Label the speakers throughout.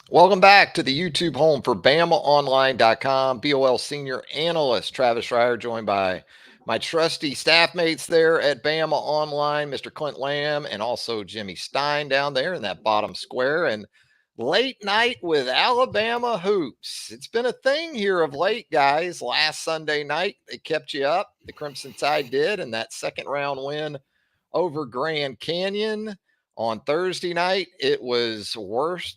Speaker 1: Welcome back to the YouTube home for BamaOnLine.com. BOL senior analyst Travis Reier, joined by my trusty staff mates there at Bama Online, Mr. Clint Lamb, and also Jimmy Stein down there in that bottom square. And late night with Alabama hoops. It's been a thing here of late, guys. Last Sunday night, they kept you up. The Crimson Tide did, and that second round win over Grand Canyon. On Thursday night, it was worth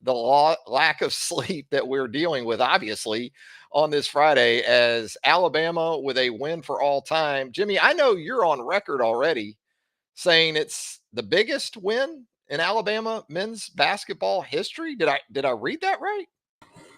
Speaker 1: the lack of sleep that we're dealing with, obviously, on this Friday, as Alabama with a win for all time. Jimmy, I know you're on record already saying it's the biggest win in Alabama men's basketball history. Did I read that right?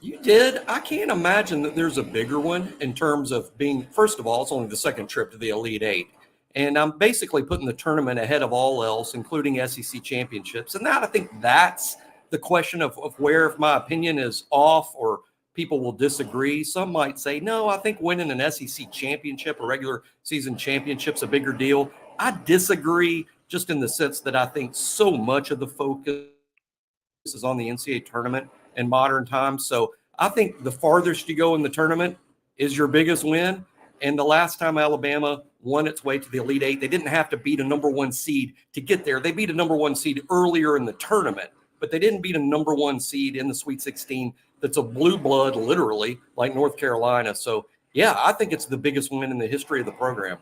Speaker 2: You did. I can't imagine that there's a bigger one in terms of being, first of all, it's only the second trip to the Elite Eight. And I'm basically putting the tournament ahead of all else, including SEC championships. And I think that's the question of where, if my opinion is off or people will disagree. Some might say, no, I think winning an SEC championship, a regular season championship's a bigger deal. I disagree, just in the sense that I think so much of the focus is on the NCAA tournament in modern times. So I think the farthest you go in the tournament is your biggest win. And the last time Alabama won its way to the Elite Eight, they didn't have to beat a number one seed to get there. They beat a number one seed earlier in the tournament, but they didn't beat a number one seed in the Sweet 16 that's a blue blood, literally, like North Carolina. So, yeah, I think it's the biggest win in the history of the program.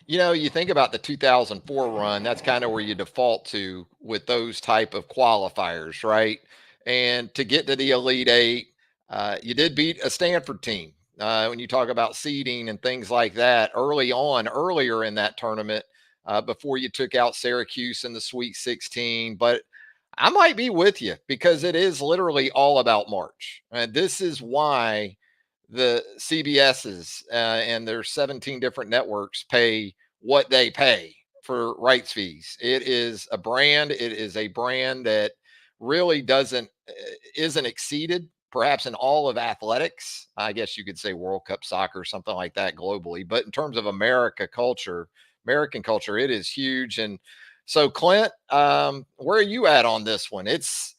Speaker 1: You think about the 2004 run, that's kind of where you default to with those type of qualifiers, right? And to get to the Elite Eight, you did beat a Stanford team. When you talk about seeding and things like that earlier in that tournament, before you took out Syracuse in the Sweet 16. But I might be with you because it is literally all about March. And this is why the CBSs and their 17 different networks pay what they pay for rights fees. It is a brand. It is a brand that really isn't exceeded perhaps in all of athletics. I guess you could say World Cup soccer, something like that globally. But in terms of American culture, it is huge. And so, Clint, where are you at on this one? It's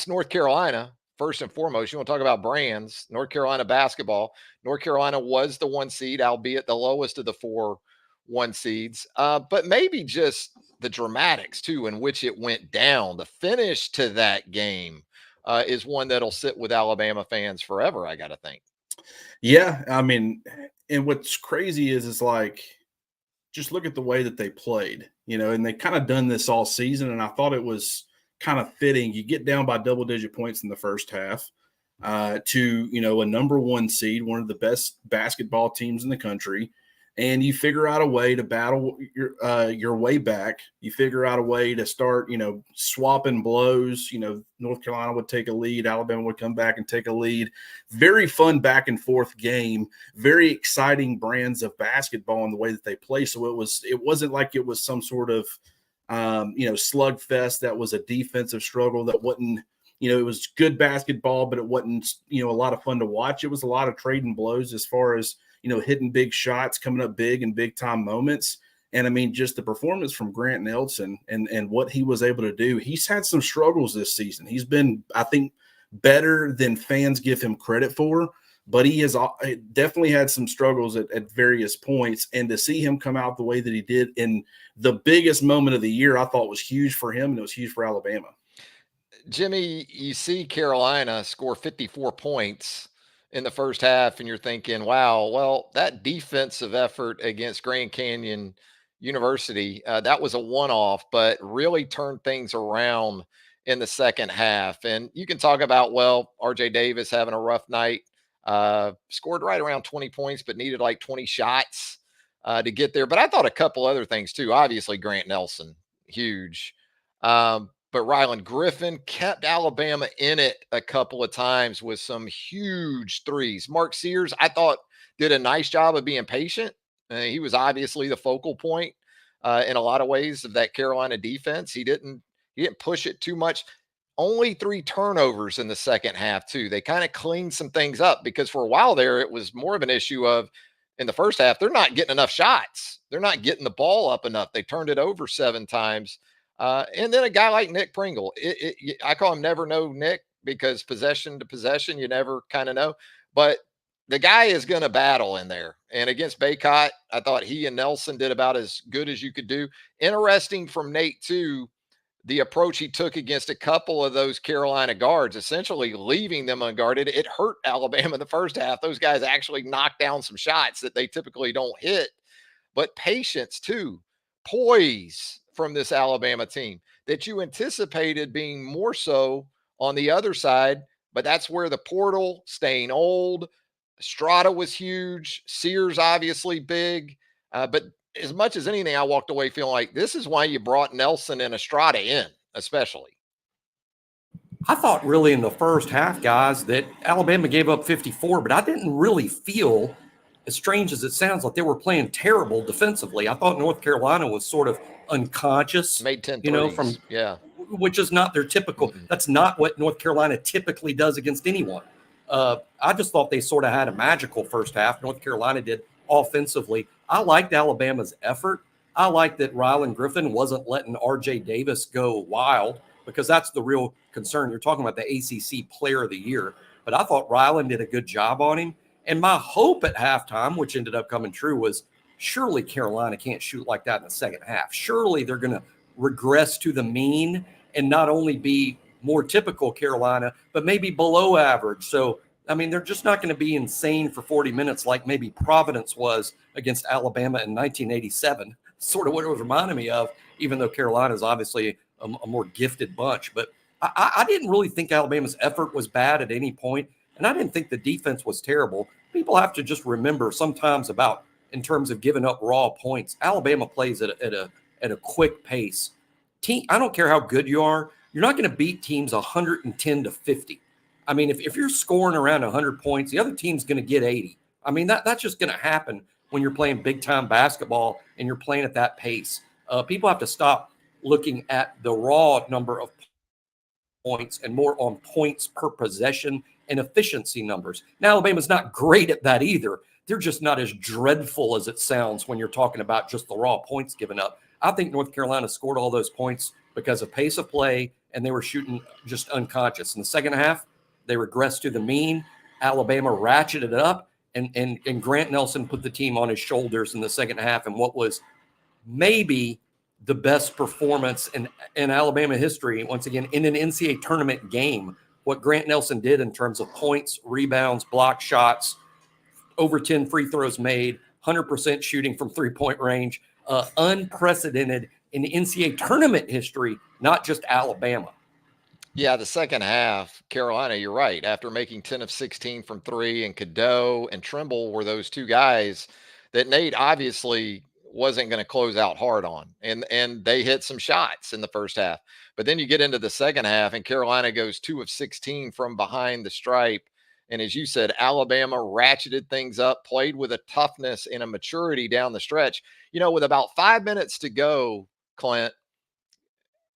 Speaker 1: North Carolina. First and foremost, you want to talk about brands. North Carolina basketball. North Carolina was the one seed, albeit the lowest of the four one seeds. But maybe just the dramatics too, in which it went down. The finish to that game is one that'll sit with Alabama fans forever, I got to think.
Speaker 3: Yeah, I mean, and what's crazy is it's like, just look at the way that they played, and they kind of done this all season. And I thought it was kind of fitting. You get down by double-digit points in the first half to, a number one seed, one of the best basketball teams in the country, and you figure out a way to battle your way back. You figure out a way to start, swapping blows. North Carolina would take a lead. Alabama would come back and take a lead. Very fun back and forth game. Very exciting brands of basketball in the way that they play. So it wasn't like it was some sort of, slugfest that was a defensive struggle that wasn't, it was good basketball, but it wasn't, a lot of fun to watch. It was a lot of trading blows as far as, hitting big shots, coming up big in big time moments. And I mean, just the performance from Grant Nelson and what he was able to do. He's had some struggles this season. He's been, I think, better than fans give him credit for, but he has definitely had some struggles at various points. And to see him come out the way that he did in the biggest moment of the year, I thought was huge for him, and it was huge for Alabama.
Speaker 1: Jimmy, you see Carolina score 54 points in the first half, and you're thinking, wow, well, that defensive effort against Grand Canyon University, that was a one-off, but really turned things around in the second half. And you can talk about, well, RJ Davis having a rough night, scored right around 20 points, but needed like 20 shots to get there. But I thought a couple other things too. Obviously, Grant Nelson, huge. But Ryland Griffin kept Alabama in it a couple of times with some huge threes. Mark Sears, I thought, did a nice job of being patient. He was obviously the focal point in a lot of ways of that Carolina defense. He didn't push it too much. Only 3 turnovers in the second half too. They kind of cleaned some things up because for a while there, it was more of an issue of in the first half, they're not getting enough shots. They're not getting the ball up enough. They turned it over 7 times. And then a guy like Nick Pringle, I call him Never Know Nick because possession to possession, you never kind of know. But the guy is going to battle in there. And against Baycott, I thought he and Nelson did about as good as you could do. Interesting from Nate, too, the approach he took against a couple of those Carolina guards, essentially leaving them unguarded. It hurt Alabama in the first half. Those guys actually knocked down some shots that they typically don't hit. But patience, too, poise from this Alabama team that you anticipated being more so on the other side. But that's where the portal, staying old, Strada was huge, Sears obviously big. But as much as anything, I walked away feeling like this is why you brought Nelson and Estrada in, especially.
Speaker 2: I thought really in the first half, guys, that Alabama gave up 54, but I didn't really feel, as strange as it sounds, like they were playing terrible defensively. I thought North Carolina was sort of unconscious,
Speaker 1: made 10 threes.
Speaker 2: from
Speaker 1: yeah,
Speaker 2: which is not their typical. Mm-hmm. That's not what North Carolina typically does against anyone. I just thought they sort of had a magical first half. North Carolina did offensively. I liked Alabama's effort. I liked that Rylan Griffin wasn't letting RJ Davis go wild, because that's the real concern. You're talking about the ACC Player of the Year, but I thought Rylan did a good job on him. And my hope at halftime, which ended up coming true, was surely Carolina can't shoot like that in the second half. Surely they're going to regress to the mean and not only be more typical Carolina, but maybe below average. So, I mean, they're just not going to be insane for 40 minutes like maybe Providence was against Alabama in 1987, sort of what it was reminding me of, even though Carolina is obviously a more gifted bunch. But I didn't really think Alabama's effort was bad at any point, and I didn't think the defense was terrible. People have to just remember sometimes about, in terms of giving up raw points, Alabama plays at a quick pace. I don't care how good you are, you're not going to beat teams 110 to 50. I mean, if you're scoring around 100 points, the other team's going to get 80. I mean, that's just going to happen when you're playing big-time basketball and you're playing at that pace. People have to stop looking at the raw number of points and more on points per possession and efficiency numbers. Now, Alabama's not great at that either. They're just not as dreadful as it sounds when you're talking about just the raw points given up. I think North Carolina scored all those points because of pace of play, and they were shooting just unconscious. In the second half, they regressed to the mean. Alabama ratcheted it up, and Grant Nelson put the team on his shoulders in the second half in what was maybe the best performance in Alabama history, once again, in an NCAA tournament game. What Grant Nelson did in terms of points, rebounds, block shots, over 10 free throws made, 100% shooting from three-point range, unprecedented in NCAA tournament history, not just Alabama.
Speaker 1: Yeah, the second half, Carolina, you're right. After making 10 of 16 from three, and Cadeau and Trimble were those two guys that Nate obviously wasn't going to close out hard on. And they hit some shots in the first half. But then you get into the second half, and Carolina goes 2 of 16 from behind the stripe. And as you said, Alabama ratcheted things up, played with a toughness and a maturity down the stretch. You know, with about 5 minutes to go, Clint,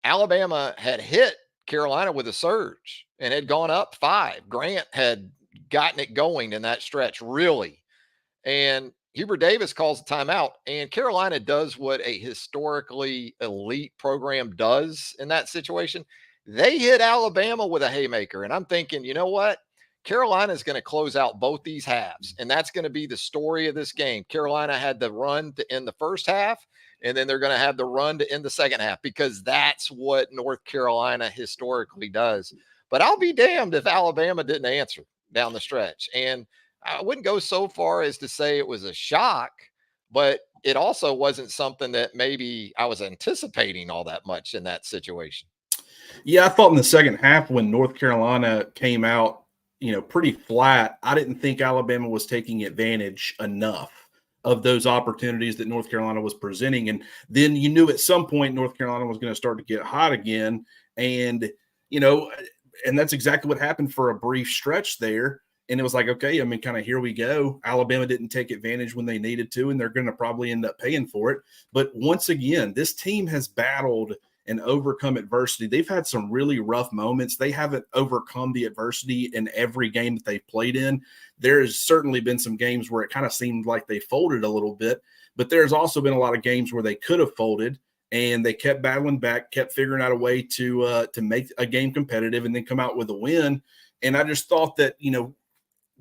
Speaker 1: Alabama had hit Carolina with a surge and had gone up 5. Grant had gotten it going in that stretch, really. And Hubert Davis calls a timeout, and Carolina does what a historically elite program does in that situation. They hit Alabama with a haymaker. And I'm thinking, you know what? Carolina is going to close out both these halves, and that's going to be the story of this game. Carolina had the run to end the first half, and then they're going to have the run to end the second half, because that's what North Carolina historically does. But I'll be damned if Alabama didn't answer down the stretch. And I wouldn't go so far as to say it was a shock, but it also wasn't something that maybe I was anticipating all that much in that situation.
Speaker 3: Yeah, I thought in the second half when North Carolina came out, pretty flat, I didn't think Alabama was taking advantage enough of those opportunities that North Carolina was presenting. And then you knew at some point North Carolina was going to start to get hot again. And, and that's exactly what happened for a brief stretch there. And it was like, okay, I mean, kind of here we go. Alabama didn't take advantage when they needed to, and they're going to probably end up paying for it. But once again, this team has battled and overcome adversity. They've had some really rough moments. They haven't overcome the adversity in every game that they've played in. There's certainly been some games where it kind of seemed like they folded a little bit, but there's also been a lot of games where they could have folded and they kept battling back, kept figuring out a way to make a game competitive and then come out with a win. And I just thought that,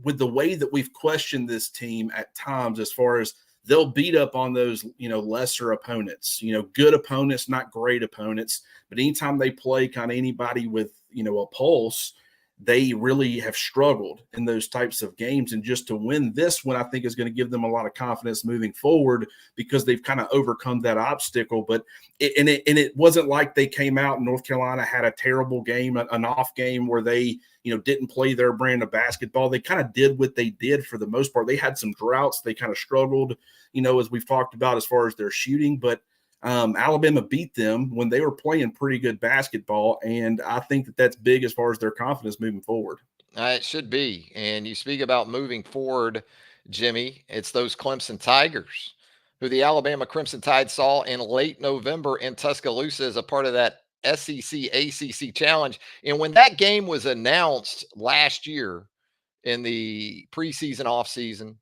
Speaker 3: with the way that we've questioned this team at times, as far as they'll beat up on those, lesser opponents, good opponents, not great opponents. But anytime they play kind of anybody with, a pulse, they really have struggled in those types of games. And just to win this one, I think is going to give them a lot of confidence moving forward, because they've kind of overcome that obstacle. But it wasn't like they came out and North Carolina had a terrible game, an off game where they, didn't play their brand of basketball. They kind of did what they did for the most part. They had some droughts. They kind of struggled, as we've talked about, as far as their shooting, but Alabama beat them when they were playing pretty good basketball, and I think that that's big as far as their confidence moving forward.
Speaker 1: It should be. And you speak about moving forward, Jimmy. It's those Clemson Tigers, who the Alabama Crimson Tide saw in late November in Tuscaloosa as a part of that SEC ACC challenge. And when that game was announced last year in the preseason, offseason,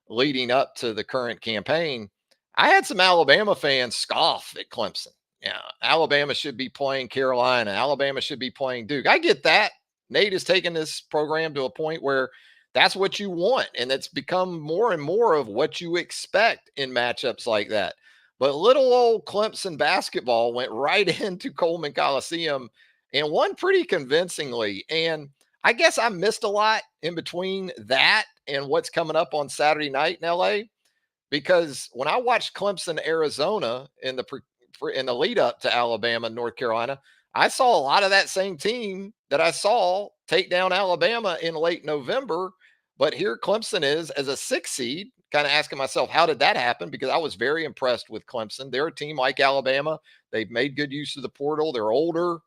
Speaker 1: leading up to the current campaign, I had some Alabama fans scoff at Clemson. Yeah, Alabama should be playing Carolina. Alabama should be playing Duke. I get that. Nate has taken this program to a point where that's what you want. And it's become more and more of what you expect in matchups like that. But little old Clemson basketball went right into Coleman Coliseum and won pretty convincingly. And I guess I missed a lot in between that and what's coming up on Saturday night in LA. Because when I watched Clemson, Arizona in the lead up to Alabama, North Carolina, I saw a lot of that same team that I saw take down Alabama in late November. But here Clemson is as a 6 seed, kind of asking myself, how did that happen? Because I was very impressed with Clemson. They're a team like Alabama. They've made good use of the portal. They're older.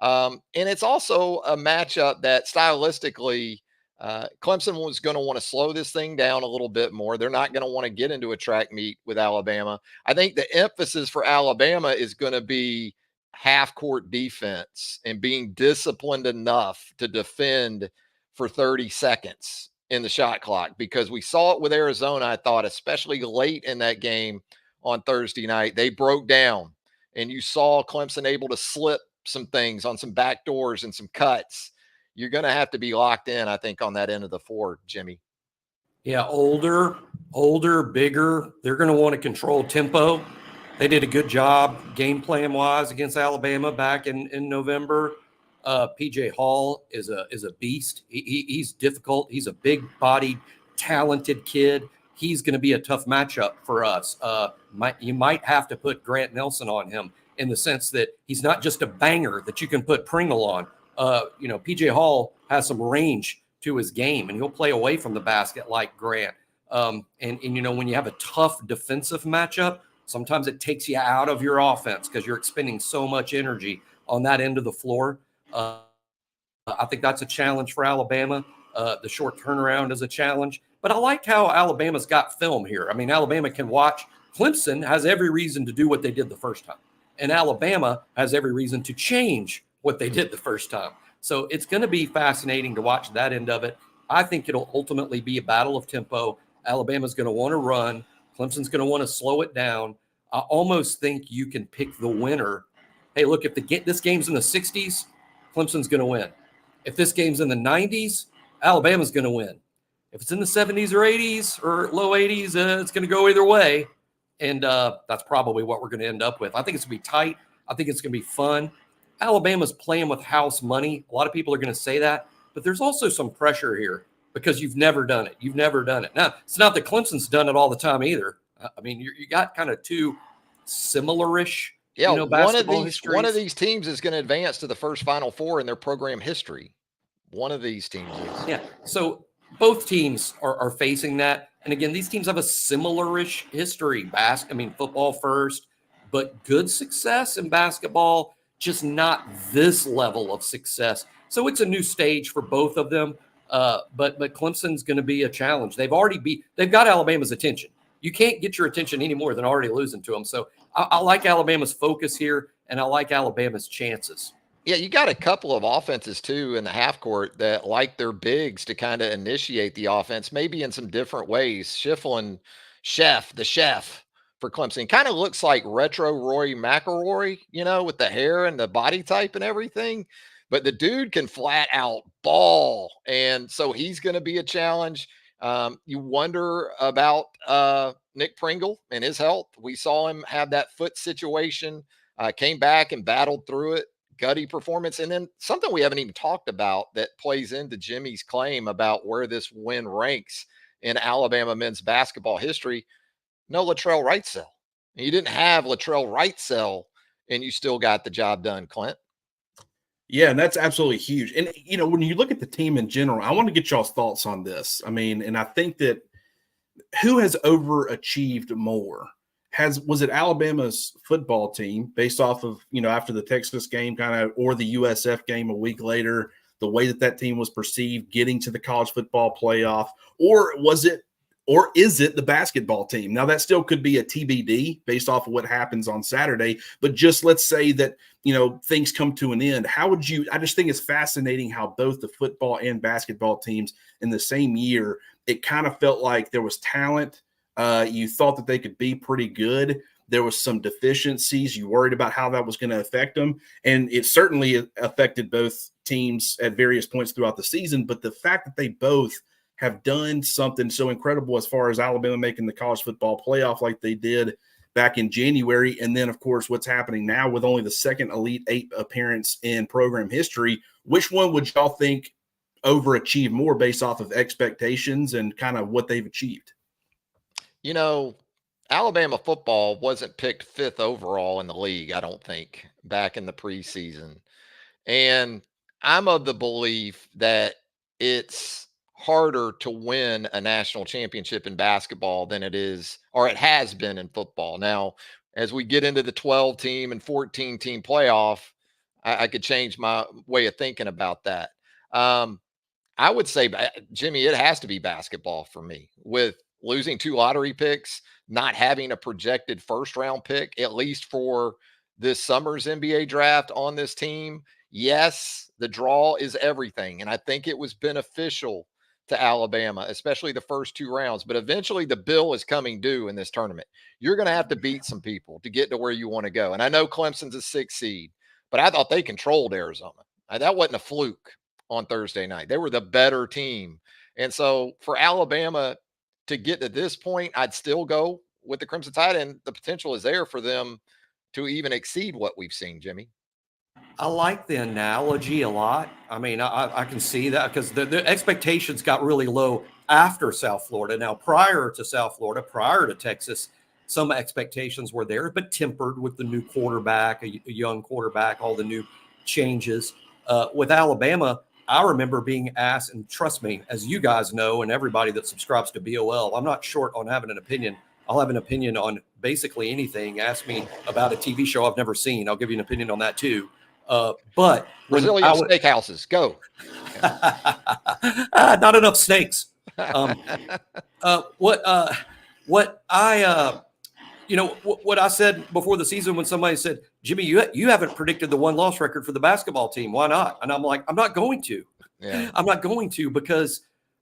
Speaker 1: And it's also a matchup that stylistically, Clemson was going to want to slow this thing down a little bit more. They're not going to want to get into a track meet with Alabama. I think the emphasis for Alabama is going to be half court defense and being disciplined enough to defend for 30 seconds in the shot clock, because we saw it with Arizona. I thought, especially late in that game on Thursday night, they broke down and you saw Clemson able to slip some things on some back doors and some cuts. You're going to have to be locked in, I think, on that end of the floor, Jimmy.
Speaker 2: Yeah, older, bigger. They're going to want to control tempo. They did a good job game plan wise against Alabama back in November. PJ Hall is a beast. He's difficult. He's a big-bodied, talented kid. He's going to be a tough matchup for us. You might have to put Grant Nelson on him, in the sense that he's not just a banger that you can put Pringle on. PJ Hall has some range to his game, and he'll play away from the basket like Grant. And when you have a tough defensive matchup, sometimes it takes you out of your offense because you're expending so much energy on that end of the floor. I think that's a challenge for Alabama. The short turnaround is a challenge. But I like how Alabama's got film here. I mean, Alabama can watch. Clemson has every reason to do what they did the first time. And Alabama has every reason to change what they did the first time. So it's going to be fascinating to watch that end of it. I think it'll ultimately be a battle of tempo. Alabama's going to want to run. Clemson's going to want to slow it down. I almost think you can pick the winner. Hey, look, if this game's in the 60s, Clemson's going to win. If this game's in the 90s, Alabama's going to win. If it's in the 70s or 80s or low 80s, it's going to go either way. And that's probably what we're going to end up with. I think it's going to be tight. I think it's going to be fun. Alabama's playing with house money. A lot of people are going to say that. But there's also some pressure here because you've never done it. You've never done it. Now, it's not that Clemson's done it all the time either. I mean, you got kind of two similar-ish, basketball histories.
Speaker 1: One of these teams is going to advance to the first Final Four in their program history. One of these teams is.
Speaker 2: Yeah. So both teams are facing that. And again, these teams have a similar-ish history. Football first, but good success in basketball, just not this level of success. So it's a new stage for both of them. But Clemson's going to be a challenge. They've got Alabama's attention. You can't get your attention any more than already losing to them. So I like Alabama's focus here, and I like Alabama's chances.
Speaker 1: Yeah, you got a couple of offenses, too, in the half court that like their bigs to kind of initiate the offense, maybe in some different ways. The chef for Clemson. Kind of looks like retro Roy McIlroy, with the hair and the body type and everything. But the dude can flat out ball. And so he's going to be a challenge. You wonder about Nick Pringle and his health. We saw him have that foot situation, came back and battled through it. Gutty performance. And then something we haven't even talked about that plays into Jimmy's claim about where this win ranks in Alabama men's basketball history. No Latrell Wrightsell. You didn't have Latrell Wrightsell, and you still got the job done, Clint.
Speaker 3: Yeah, and that's absolutely huge. And, when you look at the team in general, I want to get y'all's thoughts on this. I mean, and I think that who has overachieved more? Was it Alabama's football team based off of, after the Texas game or the USF game a week later, the way that team was perceived getting to the college football playoff, or is it the basketball team? Now that still could be a TBD based off of what happens on Saturday, but just let's say that, things come to an end. I just think it's fascinating how both the football and basketball teams in the same year, it kind of felt like there was talent. You thought that they could be pretty good. There was some deficiencies. You worried about how that was going to affect them. And it certainly affected both teams at various points throughout the season. But the fact that they both have done something so incredible as far as Alabama making the college football playoff like they did back in January. And then, of course, what's happening now with only the second Elite Eight appearance in program history, which one would y'all think overachieved more based off of expectations and kind of what they've achieved?
Speaker 1: Alabama football wasn't picked 5th overall in the league, I don't think, back in the preseason. And I'm of the belief that it's harder to win a national championship in basketball than it is, or it has been in football. Now, as we get into the 12-team and 14-team playoff, I could change my way of thinking about that. I would say, Jimmy, it has to be basketball for me, with losing 2 lottery picks, not having a projected first-round pick, at least for this summer's NBA draft on this team. Yes, the draw is everything, and I think it was beneficial to Alabama, especially the first 2 rounds. But eventually the bill is coming due in this tournament. You're going to have to beat some people to get to where you want to go. And I know Clemson's a 6 seed, but I thought they controlled Arizona. That wasn't a fluke on Thursday night. They were the better team. And so for Alabama to get to this point, I'd still go with the Crimson Tide, and the potential is there for them to even exceed what we've seen, Jimmy.
Speaker 2: I like the analogy a lot. I mean, I can see that because the expectations got really low after South Florida. Now, prior to South Florida, prior to Texas, some expectations were there, but tempered with the new quarterback, a young quarterback, all the new changes. With Alabama, I remember being asked, and trust me, as you guys know, and everybody that subscribes to BOL, I'm not short on having an opinion. I'll have an opinion on basically anything. Ask me about a TV show I've never seen. I'll give you an opinion on that too. But
Speaker 1: Brazilian steakhouses, go.
Speaker 2: Not enough snakes. What I said before the season when somebody said, Jimmy, you haven't predicted the 1-loss record for the basketball team. Why not? And I'm like, I'm not going to. Yeah. I'm not going to because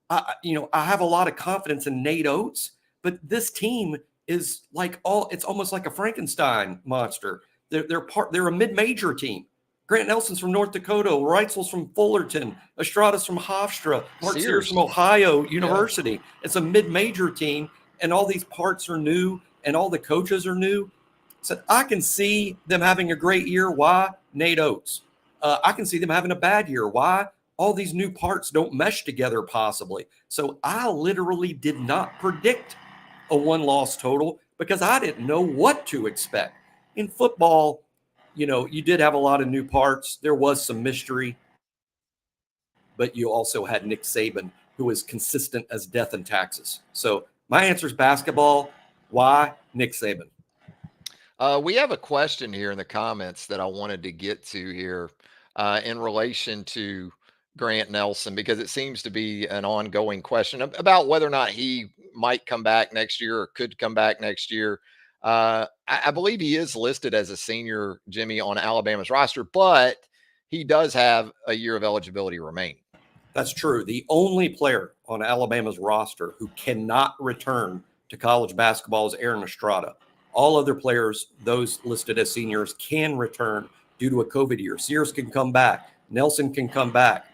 Speaker 2: I have a lot of confidence in Nate Oates, but this team is it's almost like a Frankenstein monster. They're a mid-major team. Grant Nelson's from North Dakota, Reitzel's from Fullerton, Estrada's from Hofstra, Mark Sears from Ohio University. Yeah. It's a mid-major team, and all these parts are new, and all the coaches are new. So I can see them having a great year. Why? Nate Oates. I can see them having a bad year. Why? All these new parts don't mesh together possibly. So I literally did not predict a 1-loss total because I didn't know what to expect. In football, you did have a lot of new parts. There was some mystery, but you also had Nick Saban, who is consistent as death and taxes. So my answer is basketball. Why? Nick Saban.
Speaker 1: We have a question here in the comments that I wanted to get to here in relation to Grant Nelson, because it seems to be an ongoing question about whether or not he might come back next year or could come back next year. I believe he is listed as a senior, Jimmy, on Alabama's roster, but he does have a year of eligibility remaining.
Speaker 2: That's true. The only player on Alabama's roster who cannot return to college basketball is Aaron Estrada. All other players, those listed as seniors, can return due to a COVID year. Sears can come back. Nelson can come back.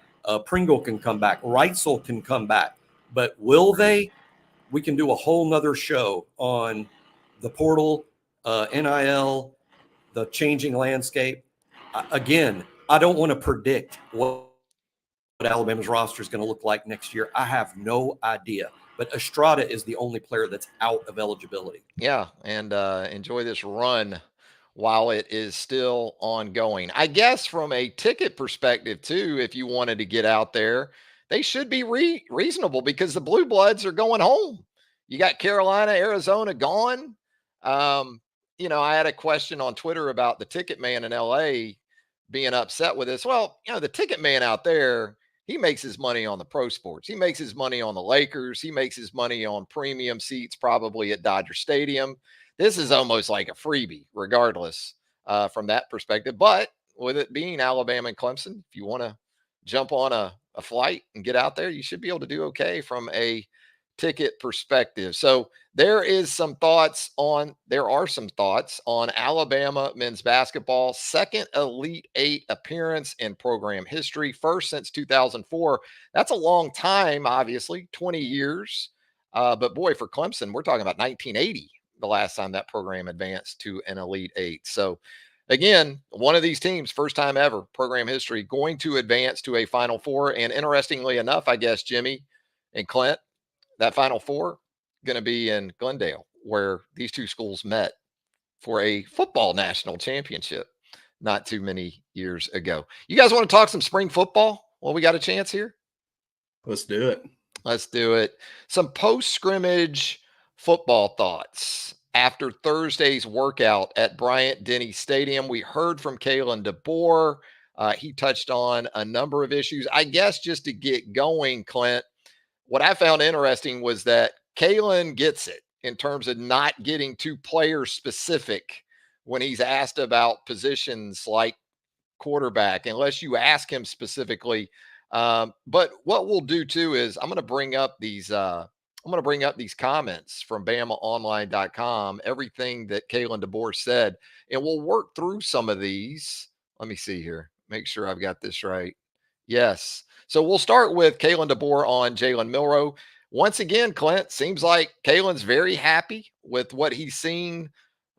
Speaker 2: Pringle can come back. Reitzel can come back. But will they? We can do a whole nother show on the portal, NIL, the changing landscape. Again, I don't want to predict what Alabama's roster is going to look like next year. I have no idea. But Estrada is the only player that's out of eligibility.
Speaker 1: Yeah, and enjoy this run while it is still ongoing. I guess from a ticket perspective, too, if you wanted to get out there, they should be reasonable because the Blue Bloods are going home. You got Carolina, Arizona gone. I had a question on Twitter about the ticket man in LA being upset with this. Well, the ticket man out there, he makes his money on the pro sports. He makes his money on the Lakers. He makes his money on premium seats, probably at Dodger Stadium. This is almost like a freebie, regardless from that perspective. But with it being Alabama and Clemson, if you want to jump on a flight and get out there, you should be able to do okay from a ticket perspective. So there are some thoughts on Alabama men's basketball, second Elite Eight appearance in program history, first since 2004. That's a long time, obviously, 20 years. But boy, for Clemson, we're talking about 1980, the last time that program advanced to an Elite Eight. So again, one of these teams, first time ever, program history, going to advance to a Final Four. And interestingly enough, I guess, Jimmy and Clint, that Final Four going to be in Glendale, where these two schools met for a football national championship not too many years ago. You guys want to talk some spring football? Well, we got a chance here.
Speaker 3: Let's do it.
Speaker 1: Let's do it. Some post-scrimmage football thoughts. After Thursday's workout at Bryant-Denny Stadium, we heard from Kalen DeBoer. He touched on a number of issues. I guess just to get going, Clint, what I found interesting was that Kalen gets it in terms of not getting too player specific when he's asked about positions like quarterback, unless you ask him specifically. But what we'll do too is I'm going to bring up these comments from BamaOnLine.com, everything that Kalen DeBoer said, and we'll work through some of these. Let me see here. Make sure I've got this right. Yes. So we'll start with Kalen DeBoer on Jalen Milroe. Once again, Clint, seems like Kalen's very happy with what he's seen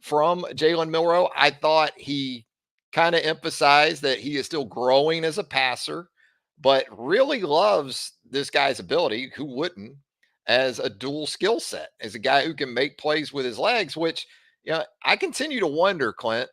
Speaker 1: from Jalen Milroe. I thought he kind of emphasized that he is still growing as a passer, but really loves this guy's ability, who wouldn't, as a dual skill set, as a guy who can make plays with his legs, which, I continue to wonder, Clint,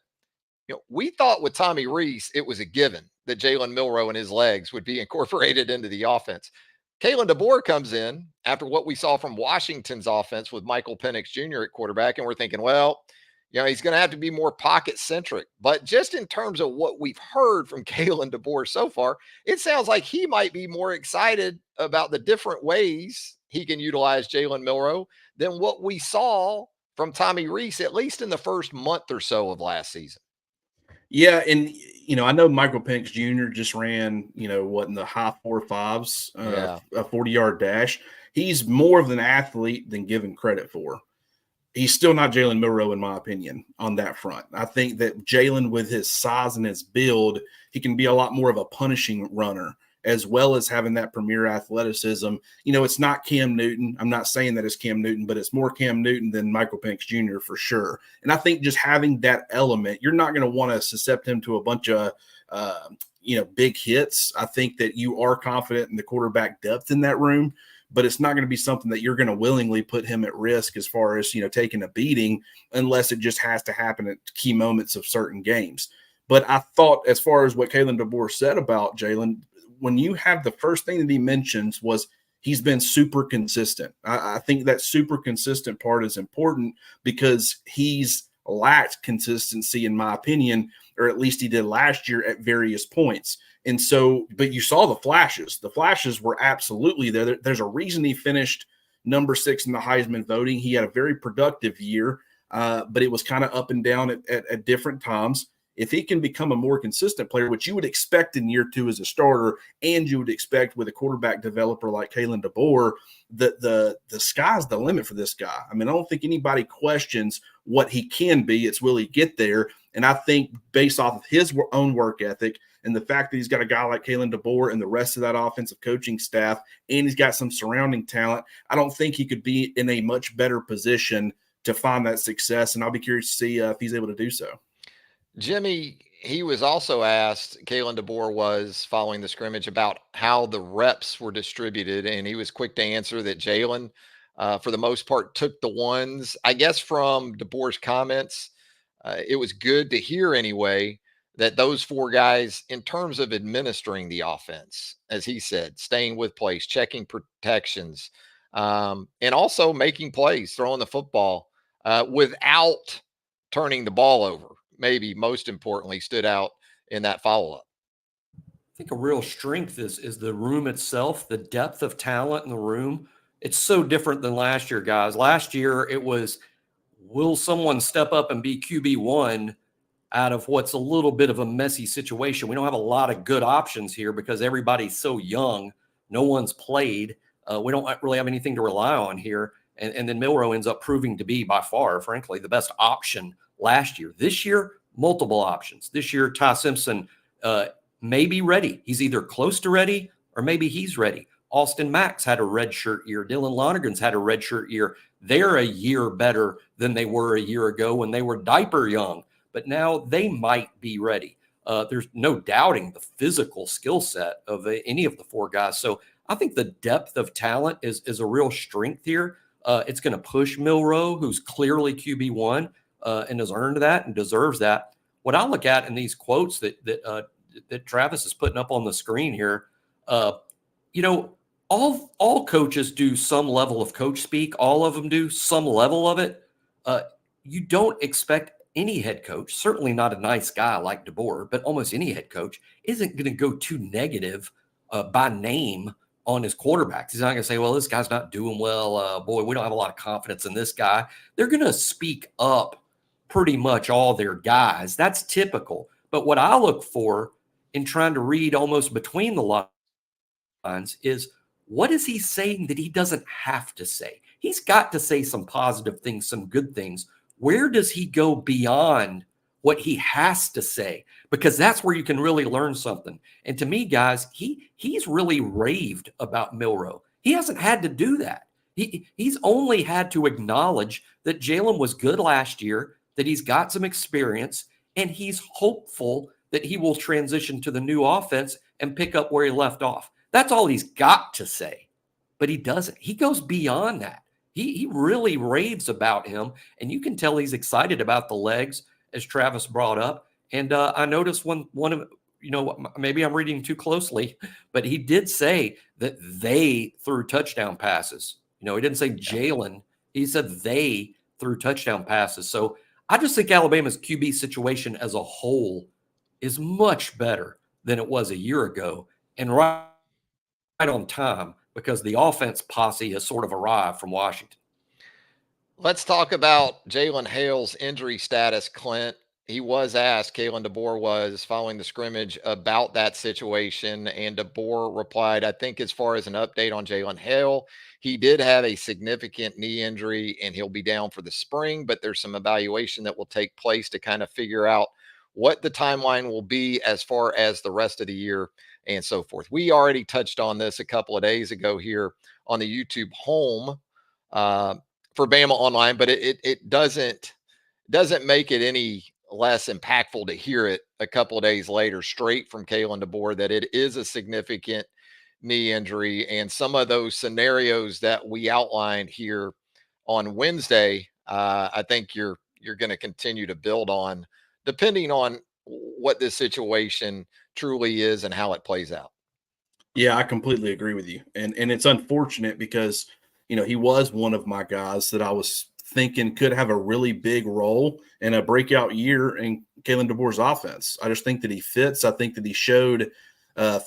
Speaker 1: we thought with Tommy Rees, it was a given that Jalen Milroe and his legs would be incorporated into the offense. Kalen DeBoer comes in after what we saw from Washington's offense with Michael Penix Jr. at quarterback, and we're thinking, well, he's going to have to be more pocket-centric. But just in terms of what we've heard from Kalen DeBoer so far, it sounds like he might be more excited about the different ways he can utilize Jalen Milroe than what we saw from Tommy Rees, at least in the first month or so of last season.
Speaker 3: Yeah, and I know Michael Penix Jr. just ran, in the high 4.5s, a 40-yard dash. He's more of an athlete than given credit for. He's still not Jalen Milroe, in my opinion, on that front. I think that Jalen, with his size and his build, he can be a lot more of a punishing runner, as well as having that premier athleticism. It's not Cam Newton. I'm not saying that it's Cam Newton, but it's more Cam Newton than Michael Penix Jr. for sure. And I think just having that element, you're not going to want to suscept him to a bunch of, big hits. I think that you are confident in the quarterback depth in that room, but it's not going to be something that you're going to willingly put him at risk as far as, taking a beating, unless it just has to happen at key moments of certain games. But I thought, as far as what Kalen DeBoer said about Jalen, when you have the first thing that he mentions was he's been super consistent. I think that super consistent part is important because he's lacked consistency, in my opinion, or at least he did last year at various points. And so, but you saw the flashes. The flashes were absolutely there. There's a reason he finished number 6 in the Heisman voting. He had a very productive year, but it was kind of up and down at different times. if he can become a more consistent player, which you would expect in year 2 as a starter, and you would expect with a quarterback developer like Kalen DeBoer, the sky's the limit for this guy. I mean, I don't think anybody questions what he can be. It's will he get there? And I think based off of his own work ethic and the fact that he's got a guy like Kalen DeBoer and the rest of that offensive coaching staff, and he's got some surrounding talent, I don't think he could be in a much better position to find that success. And I'll be curious to see if he's able to do so.
Speaker 1: Jimmy, he was also asked, Kalen DeBoer was, following the scrimmage, about how the reps were distributed, and he was quick to answer that Jalen, for the most part, took the ones. I guess from DeBoer's comments, it was good to hear anyway that those 4 guys, in terms of administering the offense, as he said, staying with plays, checking protections, and also making plays, throwing the football without turning the ball over, maybe most importantly, stood out in that follow-up.
Speaker 2: I think a real strength is the room itself, the depth of talent in the room. It's so different than last year, guys. Last year, it was, will someone step up and be QB1 out of what's a little bit of a messy situation? We don't have a lot of good options here because everybody's so young. No one's played. We don't really have anything to rely on here. And then Milroe ends up proving to be, by far, frankly, the best option last year. This year, multiple options. This year, Ty Simpson may be ready. He's either close to ready or maybe he's ready. Austin Max had a redshirt year. Dylan Lonergan's had a redshirt year. They're a year better than they were a year ago when they were diaper young. But now they might be ready. There's no doubting the physical skill set of any of the 4 guys. So I think the depth of talent is a real strength here. It's going to push Milroe, who's clearly QB1 and has earned that and deserves that. What I look at in these quotes that Travis is putting up on the screen here, all coaches do some level of coach speak. All of them do some level of it. You don't expect any head coach, certainly not a nice guy like DeBoer, but almost any head coach isn't going to go too negative by name on his quarterbacks. He's not going to say, well, this guy's not doing well. Boy, we don't have a lot of confidence in this guy. They're going to speak up pretty much all their guys. That's typical. But what I look for in trying to read almost between the lines is, what is he saying that he doesn't have to say? He's got to say some positive things, some good things. Where does he go beyond what he has to say? Because that's where you can really learn something. And to me, guys, he's really raved about Milroe. He hasn't had to do that. He's only had to acknowledge that Jalen was good last year, that he's got some experience, and he's hopeful that he will transition to the new offense and pick up where he left off. That's all he's got to say. But he doesn't. He goes beyond that. He really raves about him, and you can tell he's excited about the legs, as Travis brought up. And I noticed one of, maybe I'm reading too closely, but he did say that they threw touchdown passes. He didn't say Jalen. He said they threw touchdown passes. So I just think Alabama's QB situation as a whole is much better than it was a year ago, and right on time, because the offense posse has sort of arrived from Washington.
Speaker 1: Let's talk about Jalen Hale's injury status, Clint. He was asked, Kalen DeBoer was, following the scrimmage, about that situation, and DeBoer replied, I think as far as an update on Jalen Hale, he did have a significant knee injury and he'll be down for the spring, but there's some evaluation that will take place to kind of figure out what the timeline will be as far as the rest of the year and so forth. We already touched on this a couple of days ago here on the YouTube home for BamaOnLine, but it doesn't make it any less impactful to hear it a couple of days later, straight from Kalen DeBoer, that it is a significant knee injury. And some of those scenarios that we outlined here on Wednesday, I think you're going to continue to build on, depending on what this situation truly is and how it plays out.
Speaker 3: Yeah, I completely agree with you. And it's unfortunate because, he was one of my guys that I was thinking could have a really big role in a breakout year in Kalen DeBoer's offense. I just think that he fits. I think that he showed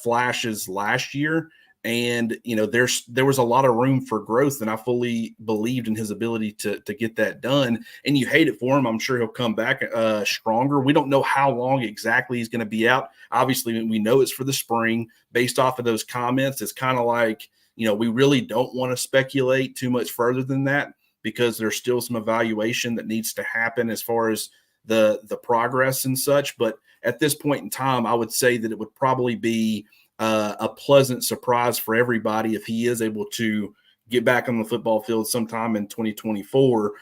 Speaker 3: flashes last year. And, there was a lot of room for growth, and I fully believed in his ability to get that done. And you hate it for him. I'm sure he'll come back stronger. We don't know how long exactly he's going to be out. Obviously, we know it's for the spring. Based off of those comments, it's kind of like, we really don't want to speculate too much further than that, because there's still some evaluation that needs to happen as far as the progress and such. But at this point in time, I would say that it would probably be a pleasant surprise for everybody if he is able to get back on the football field sometime in 2024.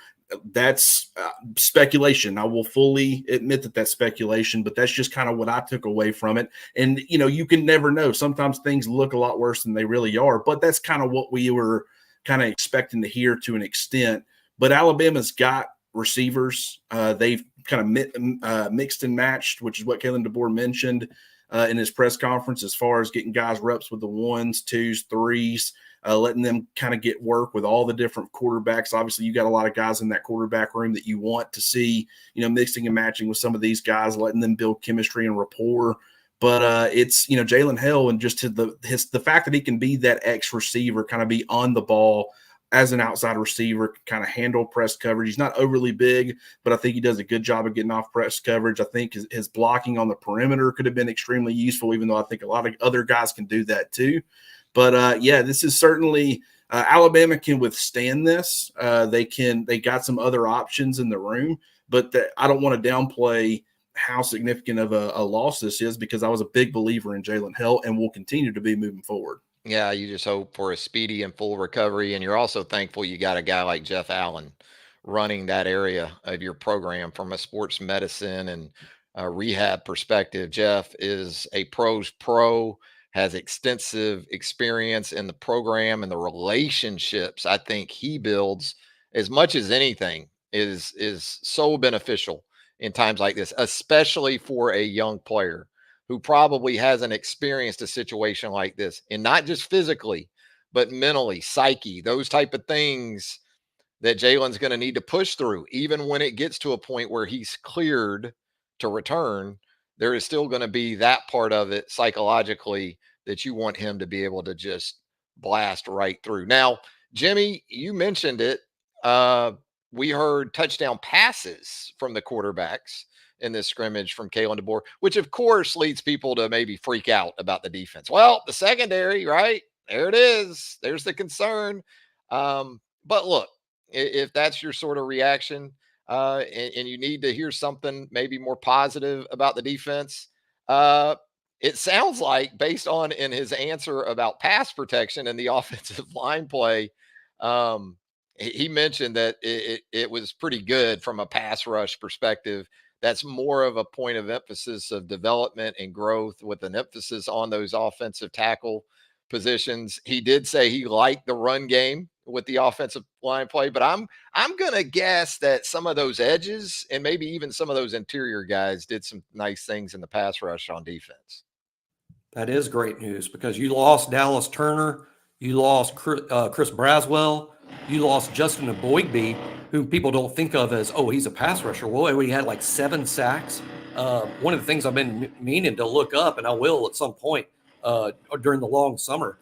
Speaker 3: That's speculation. I will fully admit that that's speculation, but that's just kind of what I took away from it. And, you can never know. Sometimes things look a lot worse than they really are, but that's kind of what we were kind of expecting to hear to an extent. But Alabama's got receivers. They've kind of mixed and matched, which is what Kalen DeBoer mentioned in his press conference, as far as getting guys reps with the 1s, 2s, 3s, letting them kind of get work with all the different quarterbacks. Obviously, you got a lot of guys in that quarterback room that you want to see, mixing and matching with some of these guys, letting them build chemistry and rapport. But it's, Jalen Hill, and just the fact that he can be that X receiver, kind of be on the ball as an outside receiver, kind of handle press coverage. He's not overly big, but I think he does a good job of getting off press coverage. I think his blocking on the perimeter could have been extremely useful, even though I think a lot of other guys can do that too. But this is certainly Alabama can withstand this. They got some other options in the room, but I don't want to downplay how significant of a loss this is, because I was a big believer in Jalen Hill and will continue to be moving forward.
Speaker 1: Yeah, you just hope for a speedy and full recovery. And you're also thankful you got a guy like Jeff Allen running that area of your program from a sports medicine and rehab perspective. Jeff is a pro's pro, has extensive experience in the program, and the relationships I think he builds, as much as anything, is so beneficial in times like this, especially for a young player who probably hasn't experienced a situation like this, and not just physically, but mentally, psyche, those type of things that Jalen's going to need to push through. Even when it gets to a point where he's cleared to return, there is still going to be that part of it psychologically that you want him to be able to just blast right through. Now, Jimmy, you mentioned it. We heard touchdown passes from the quarterbacks in this scrimmage from Kalen DeBoer, which of course leads people to maybe freak out about the defense. Well, the secondary, right? There it is. There's the concern. But look, if that's your sort of reaction, and you need to hear something maybe more positive about the defense, it sounds like, based on in his answer about pass protection and the offensive line play, he mentioned that it was pretty good from a pass rush perspective. That's more of a point of emphasis of development and growth, with an emphasis on those offensive tackle positions. He did say he liked the run game with the offensive line play, but I'm going to guess that some of those edges and maybe even some of those interior guys did some nice things in the pass rush on defense.
Speaker 2: That is great news, because you lost Dallas Turner, you lost Chris Braswell, you lost Justin Aboigbe, who people don't think of as, oh, he's a pass rusher. Well, he had like 7 sacks. One of the things I've been meaning to look up, and I will at some point during the long summer,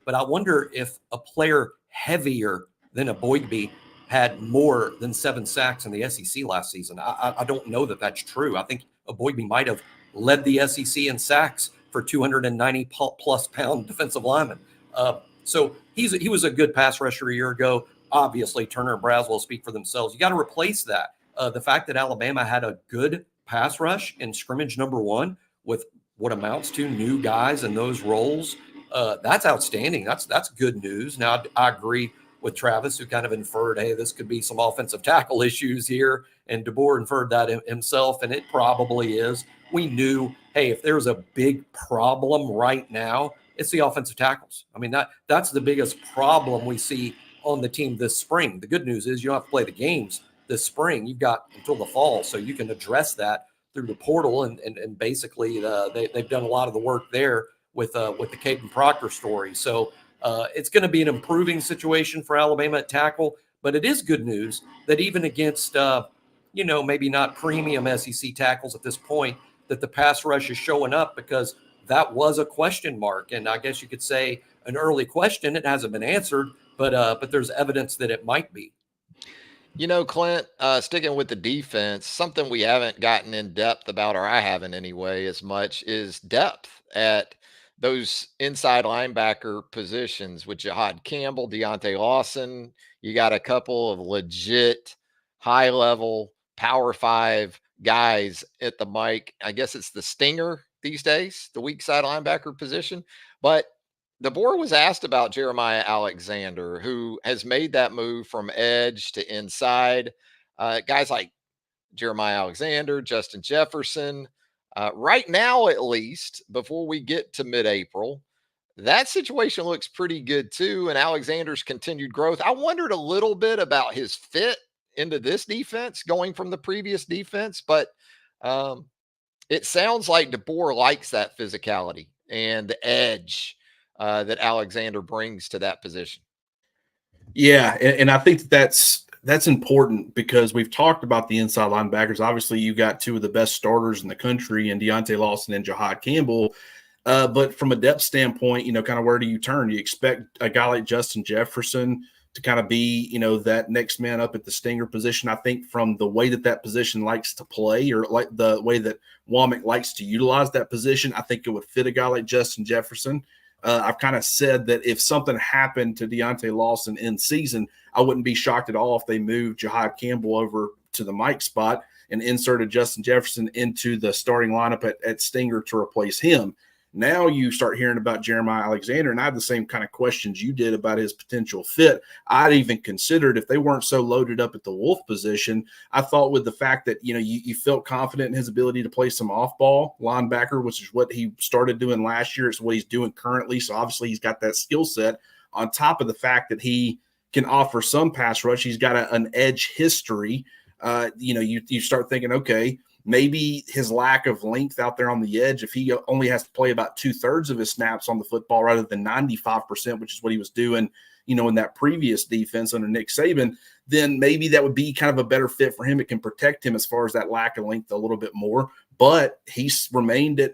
Speaker 2: but I wonder if a player heavier than Aboigbe had more than 7 sacks in the SEC last season. I don't know that that's true. I think Aboigbe might have led the SEC in sacks for 290-plus pound defensive linemen. So he was a good pass rusher a year ago. Obviously, Turner and Braswell speak for themselves. You got to replace that. The fact that Alabama had a good pass rush in scrimmage number 1 with what amounts to new guys in those roles, that's outstanding. That's good news. Now, I agree with Travis, who kind of inferred, hey, this could be some offensive tackle issues here. And DeBoer inferred that himself, and it probably is. We knew, hey, if there's a big problem right now, it's the offensive tackles. I mean, that's the biggest problem we see on the team this spring. The good news is you don't have to play the games this spring. You've got until the fall, so you can address that through the portal, and basically they've done a lot of the work there with the Caden Proctor story. So it's going to be an improving situation for Alabama at tackle, but it is good news that even against maybe not premium SEC tackles at this point, that the pass rush is showing up, because that was a question mark. And I guess you could say an early question. It hasn't been answered, but there's evidence that it might be.
Speaker 1: Clint, sticking with the defense, something we haven't gotten in depth about, or I haven't anyway, as much, is depth at those inside linebacker positions with Jihad Campbell, Deontay Lawson. You got a couple of legit high level power five guys at the mic. I guess it's the stinger these days, the weak side linebacker position. But DeBoer was asked about Jeremiah Alexander, who has made that move from edge to inside. Guys like Jeremiah Alexander, Justin Jefferson. Right now, at least, before we get to mid April, that situation looks pretty good too. And Alexander's continued growth. I wondered a little bit about his fit into this defense going from the previous defense, but um, it sounds like DeBoer likes that physicality and the edge that Alexander brings to that position.
Speaker 3: Yeah, and I think that's important because we've talked about the inside linebackers. Obviously, you got two of the best starters in the country in Deontay Lawson and Jihad Campbell. But from a depth standpoint, kind of where do you turn? You expect a guy like Justin Jefferson to kind of be, that next man up at the stinger position. I think from the way that position likes to play, or like the way that Womack likes to utilize that position, I think it would fit a guy like Justin Jefferson. I've kind of said that if something happened to Deontay Lawson in season, I wouldn't be shocked at all if they moved Jihad Campbell over to the Mike spot and inserted Justin Jefferson into the starting lineup at stinger to replace him. Now you start hearing about Jeremiah Alexander, and I had the same kind of questions you did about his potential fit. I'd even considered if they weren't so loaded up at the Wolf position, I thought with the fact that, you felt confident in his ability to play some off-ball linebacker, which is what he started doing last year. It's what he's doing currently. So obviously he's got that skill set on top of the fact that he can offer some pass rush. He's got an edge history. You start thinking, okay, maybe his lack of length out there on the edge, if he only has to play about 2/3 of his snaps on the football rather than 95%, which is what he was doing, in that previous defense under Nick Saban, then maybe that would be kind of a better fit for him. It can protect him as far as that lack of length a little bit more. But he's remained at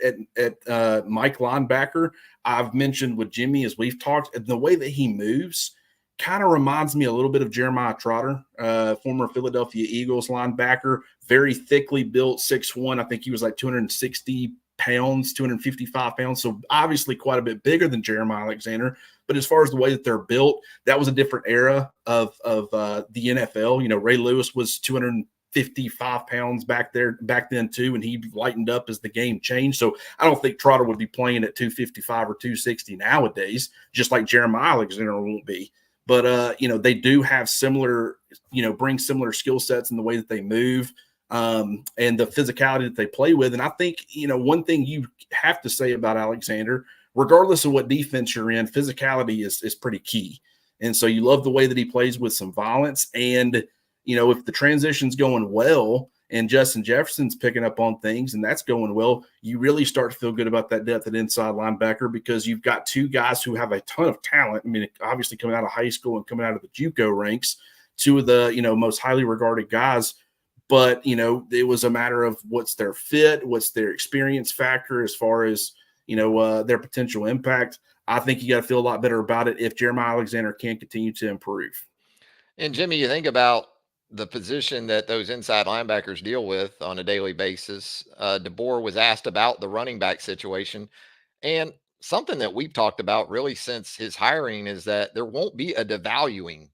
Speaker 3: Mike linebacker. I've mentioned with Jimmy, as we've talked, the way that he moves kind of reminds me a little bit of Jeremiah Trotter, former Philadelphia Eagles linebacker, very thickly built, 6'1". I think he was like 260 pounds, 255 pounds. So obviously quite a bit bigger than Jeremiah Alexander. But as far as the way that they're built, that was a different era of the NFL. Ray Lewis was 255 pounds back then too, and he lightened up as the game changed. So I don't think Trotter would be playing at 255 or 260 nowadays, just like Jeremiah Alexander won't be. But, they do have similar, bring similar skill sets in the way that they move and the physicality that they play with. And I think, one thing you have to say about Alexander, regardless of what defense you're in, physicality is pretty key. And so you love the way that he plays with some violence. And, if the transition's going well and Justin Jefferson's picking up on things and that's going well, you really start to feel good about that depth at inside linebacker because you've got two guys who have a ton of talent. I mean, obviously coming out of high school and coming out of the JUCO ranks, two of the, most highly regarded guys. But, it was a matter of what's their fit, what's their experience factor as far as, their potential impact. I think you got to feel a lot better about it if Jeremiah Alexander can continue to improve.
Speaker 1: And Jimmy, you think about the position that those inside linebackers deal with on a daily basis. DeBoer was asked about the running back situation, and something that we've talked about really since his hiring is that there won't be a devaluing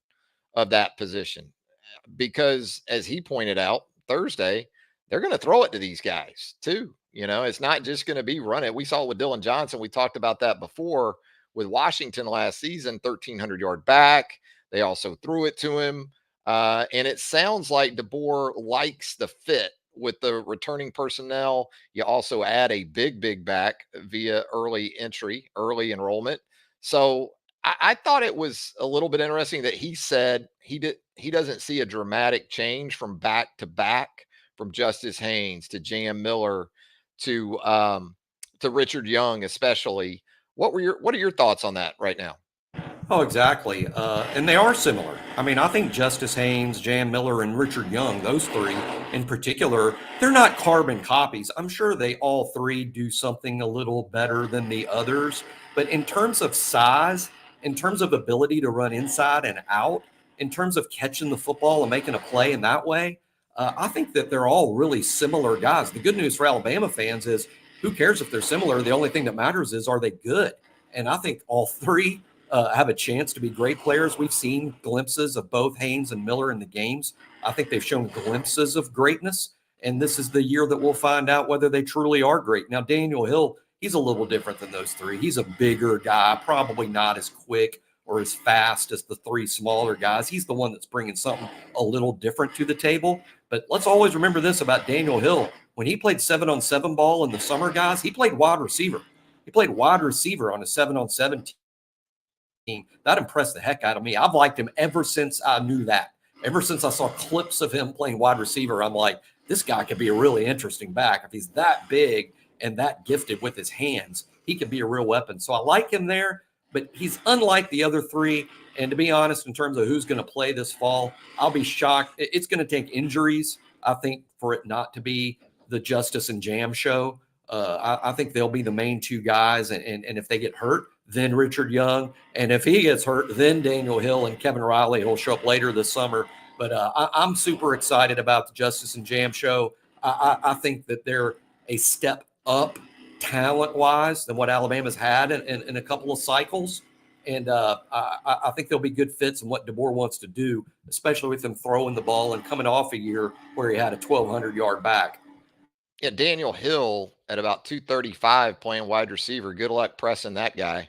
Speaker 1: of that position because, as he pointed out Thursday, they're going to throw it to these guys too. It's not just going to be run it. We saw it with Dylan Johnson. We talked about that before with Washington last season, 1,300-yard back. They also threw it to him. And it sounds like DeBoer likes the fit with the returning personnel. You also add a big back via early enrollment. So I thought it was a little bit interesting that he said he doesn't see a dramatic change from back to back, from Justice Haynes to Jam Miller to Richard Young, especially. What are your thoughts on that right now?
Speaker 2: Oh, exactly. And they are similar. I mean, I think Justice Haynes, Jan Miller, and Richard Young, those three in particular, they're not carbon copies. I'm sure they all three do something a little better than the others. But in terms of size, in terms of ability to run inside and out, in terms of catching the football and making a play in that way, I think that they're all really similar guys. The good news for Alabama fans is who cares if they're similar? The only thing that matters is, are they good? And I think all three have a chance to be great players. We've seen glimpses of both Haynes and Miller in the games. I think they've shown glimpses of greatness, and this is the year that we'll find out whether they truly are great. Now, Daniel Hill, he's a little different than those three. He's a bigger guy, probably not as quick or as fast as the three smaller guys. He's the one that's bringing something a little different to the table. But let's always remember this about Daniel Hill. When he played 7-on-7 ball in the summer, guys, he played wide receiver. He played wide receiver on a 7-on-7 team. That impressed the heck out of me. I've liked him ever since I knew that. Ever since I saw clips of him playing wide receiver, I'm like, this guy could be a really interesting back. If he's that big and that gifted with his hands, he could be a real weapon. So I like him there, but he's unlike the other three. And to be honest, in terms of who's going to play this fall, I'll be shocked. It's going to take injuries, I think, for it not to be the Justice and Jam show. I think they'll be the main two guys. And if they get hurt, then Richard Young. And if he gets hurt, then Daniel Hill and Kevin Riley will show up later this summer. But I'm super excited about the Justice and Jam show. I think that they're a step up talent-wise than what Alabama's had in a couple of cycles. And I think they'll be good fits in what DeBoer wants to do, especially with him throwing the ball and coming off a year where he had a 1,200-yard back.
Speaker 1: Yeah, Daniel Hill at about 235 playing wide receiver. Good luck pressing that guy.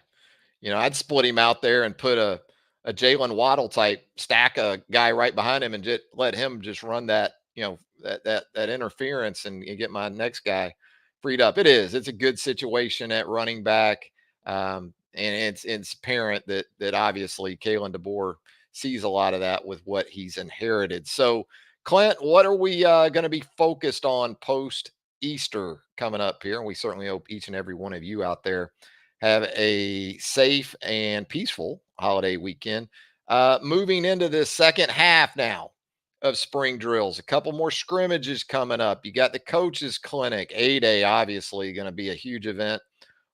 Speaker 1: I'd split him out there and put a Jalen Waddle type, stack a guy right behind him and just let him just run that, that interference and get my next guy freed up. It's a good situation at running back. And it's apparent that obviously Kalen DeBoer sees a lot of that with what he's inherited. So, Clint, what are we going to be focused on post Easter coming up here? And we certainly hope each and every one of you out there have a safe and peaceful holiday weekend. Moving into this second half now of spring drills, a couple more scrimmages coming up. You got the coaches clinic, A-Day, obviously going to be a huge event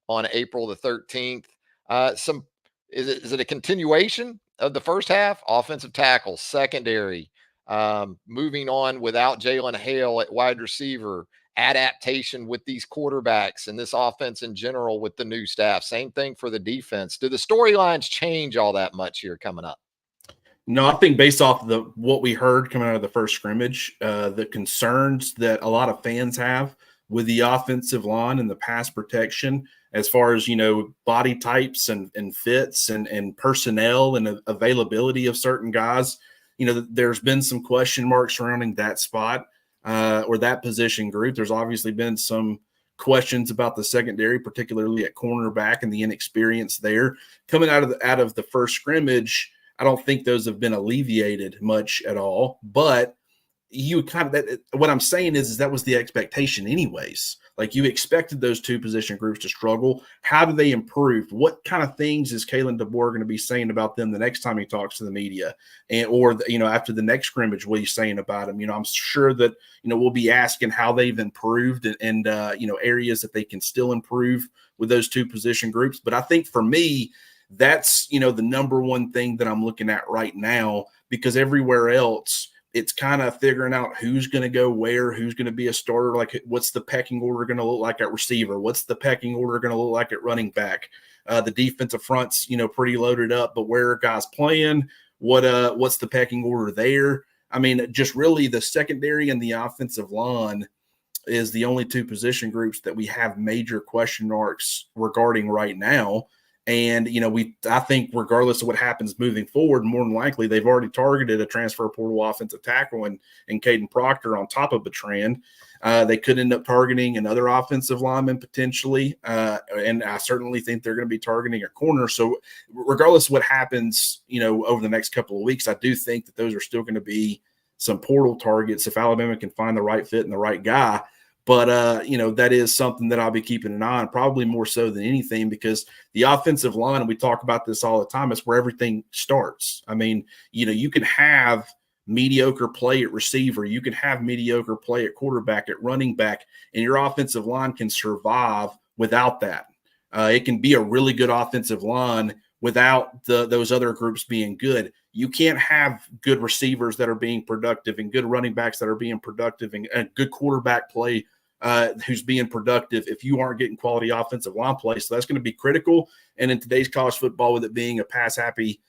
Speaker 1: on April the 13th. Is it a continuation of the first half? Offensive tackle, secondary, moving on without Jalen Hale at wide receiver, adaptation with these quarterbacks and this offense in general with the new staff. Same thing for the defense. Do the storylines change all that much here coming up?
Speaker 3: No, I think based off what we heard coming out of the first scrimmage, the concerns that a lot of fans have with the offensive line and the pass protection, as far as, body types and fits and personnel and availability of certain guys, there's been some question marks surrounding that spot or that position group. There's obviously been some questions about the secondary, particularly at cornerback and the inexperience there. Coming out of the first scrimmage, I don't think those have been alleviated much at all, but what I'm saying is that was the expectation anyways. Like, you expected those two position groups to struggle. How do they improve? What kind of things is Kalen DeBoer going to be saying about them the next time he talks to the media, or after the next scrimmage, what he's saying about them? I'm sure that we'll be asking how they've improved and areas that they can still improve with those two position groups. But I think for me, that's the number one thing that I'm looking at right now, because everywhere else, it's kind of figuring out who's going to go where, who's going to be a starter. Like, what's the pecking order going to look like at receiver? What's the pecking order going to look like at running back? The defensive front's, pretty loaded up, but where are guys playing? What's the pecking order there? I mean, just really the secondary and the offensive line is the only two position groups that we have major question marks regarding right now. And, I think regardless of what happens moving forward, more than likely they've already targeted a transfer portal offensive tackle and Caden Proctor on top of Bertrand. They could end up targeting another offensive lineman potentially. And I certainly think they're going to be targeting a corner. So regardless of what happens, over the next couple of weeks, I do think that those are still going to be some portal targets if Alabama can find the right fit and the right guy. But, that is something that I'll be keeping an eye on, probably more so than anything, because the offensive line, and we talk about this all the time, is where everything starts. I mean, you can have mediocre play at receiver, you can have mediocre play at quarterback, at running back, and your offensive line can survive without that. It can be a really good offensive line without those other groups being good. You can't have good receivers that are being productive and good running backs that are being productive and good quarterback play who's being productive if you aren't getting quality offensive line play. So that's going to be critical. And in today's college football, with it being a pass-happy,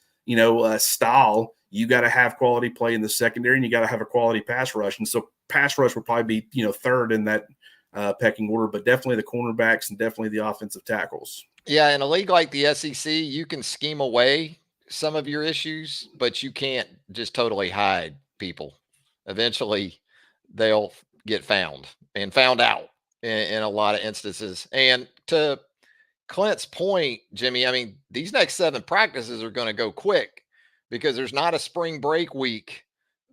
Speaker 3: style, you got to have quality play in the secondary, and you got to have a quality pass rush. And so pass rush will probably be, third in that pecking order, but definitely the cornerbacks and definitely the offensive tackles.
Speaker 1: Yeah, in a league like the SEC, you can scheme away some of your issues, but you can't just totally hide people. Eventually, they'll get found and found out in a lot of instances. And to Clint's point, Jimmy, I mean, these next 7 practices are going to go quick because there's not a spring break week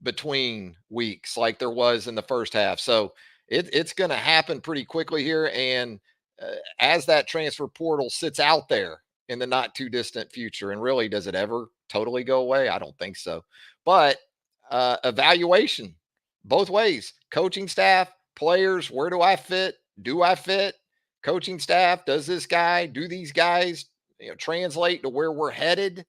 Speaker 1: between weeks like there was in the first half. So it's going to happen pretty quickly here. And as that transfer portal sits out there in the not too distant future, and really, does it ever totally go away? I don't think so. But evaluation both ways, coaching staff, players, where do I fit? Do I fit? Coaching staff, does this guy, do these guys, translate to where we're headed?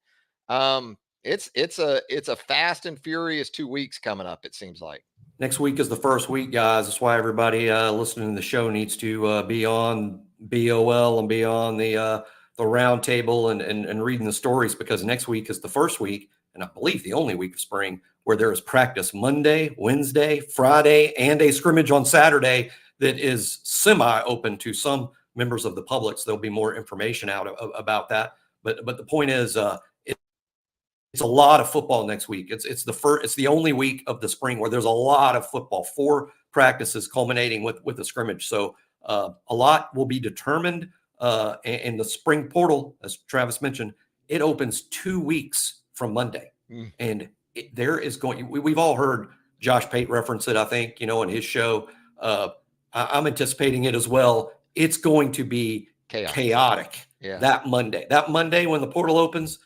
Speaker 1: It's a fast and furious 2 weeks coming up, it seems like.
Speaker 2: Next week is the first week, guys. That's why everybody listening to the show needs to be on BOL and be on the round table and reading the stories, because next week is the first week, and I believe the only week of spring, where there is practice Monday, Wednesday, Friday, and a scrimmage on Saturday that is semi-open to some members of the public. So there'll be more information out about that. But the point is, it's a lot of football next week. It's the only week of the spring where there's a lot of football. 4 practices culminating with the scrimmage. So a lot will be determined. And the spring portal, as Travis mentioned, it opens 2 weeks from Monday, and there is going. We've all heard Josh Pate reference it, I think, in his show. I'm anticipating it as well. It's going to be chaotic.
Speaker 1: Yeah.
Speaker 2: That Monday when the portal opens,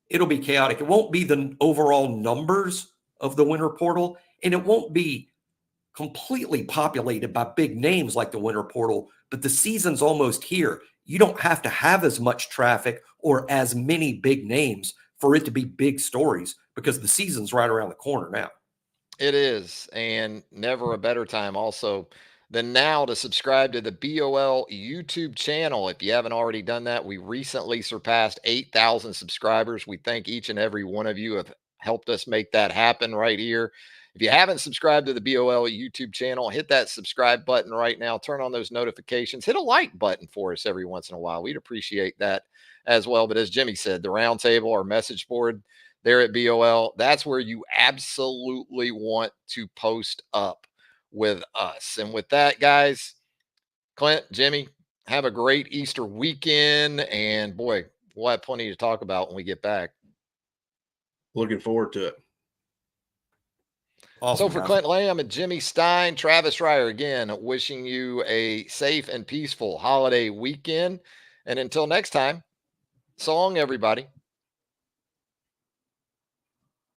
Speaker 2: it'll be chaotic. It won't be the overall numbers of the winter portal, and it won't be completely populated by big names like the winter portal, but the season's almost here. You don't have to have as much traffic or as many big names for it to be big stories, because the season's right around the corner now.
Speaker 1: It is, and never a better time also than now to subscribe to the BOL YouTube channel. If you haven't already done that, we recently surpassed 8,000 subscribers. We thank each and every one of you have helped us make that happen right here. If you haven't subscribed to the BOL YouTube channel, hit that subscribe button right now. Turn on those notifications. Hit a like button for us every once in a while. We'd appreciate that as well. But as Jimmy said, the roundtable, our message board there at BOL, that's where you absolutely want to post up with us. And with that, guys, Clint, Jimmy, have a great Easter weekend. And boy, we'll have plenty to talk about when we get back.
Speaker 3: Looking forward to it.
Speaker 1: Awesome, so for Clint Lamb and Jimmy Stein, Travis Reier, again, wishing you a safe and peaceful holiday weekend. And until next time, so long, everybody.